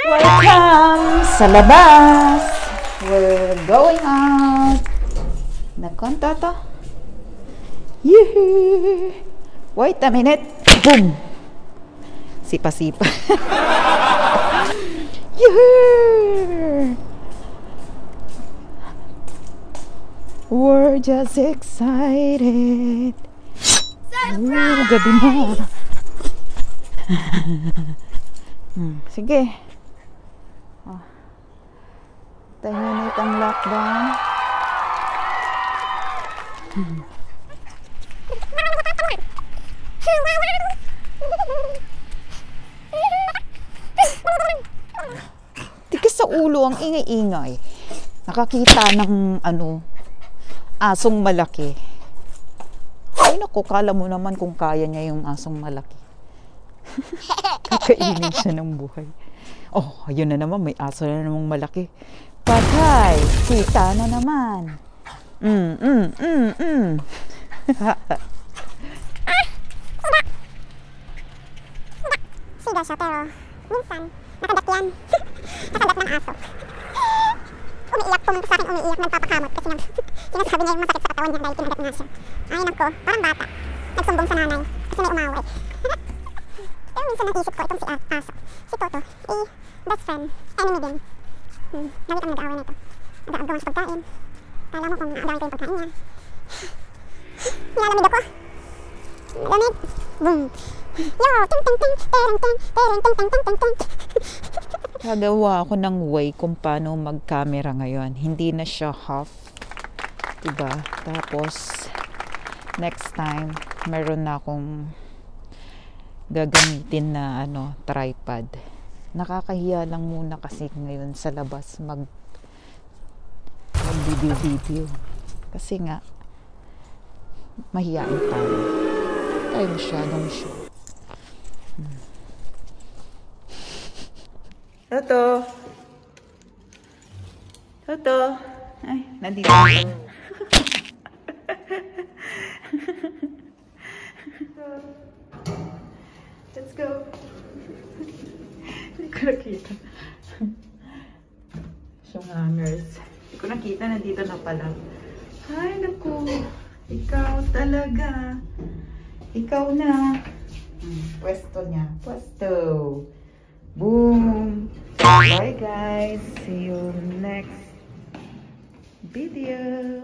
Welcome sa labas. We're going out. Nagkonto to. Yee! Wait a minute. Boom! Sipa-sipa. Yee! We're just excited. Ooh, gabi na. Sige. Oh. Tahimik ang lockdown. Tigas sa ulo, ang ingay-ingay. Nakakita ng asong malaki. Ay naku, kala mo naman kung kaya niya yung asong malaki. Kakainin siya ng buhay. Oh, ayun na naman, may aso na namang malaki. Patay, kita na naman. Siga siya, pero minsan, nakadak yan. Nakadak ng aso. Umiiyak, pumunta sa akin, umiiyak, nagpapakamot. Kasi sinasabi niya yung masakit sa katawan niya dahil kinagat nga siya. Ay nako, parang bata. Nagsumbong sa nanay, kasi may umaway. Pero minsan naisip ko, itong si aso, si Toto, best friend, enemy din. Lagi kami nag-aaway nito. Nag-aagawan sa pagkain. Kala mo kung naagawan ko yung pagkain niya. Nilalamig ako. Lamig. Boom. Yo, ting ting ting, tereng ting, tereng ting ting ting ting ting. Gagawa ako ng way kung paano mag-camera ngayon. Hindi na siya half. Diba? Tapos, next time, meron na akong gagamitin na tripod. Nakakahiya lang muna kasi ngayon sa labas mag-video. Kasi nga, mahiyain tayo. Tayo masyadong show. Toto! Toto! Ay, nandito ako. Let's go! Hindi ko nakita. Yung hangers. Hindi ko nakita, nandito na pala. Ay, naku! Ikaw talaga! Ikaw na! Pwesto niya. Pwesto! Boom! Bye guys! See you next video!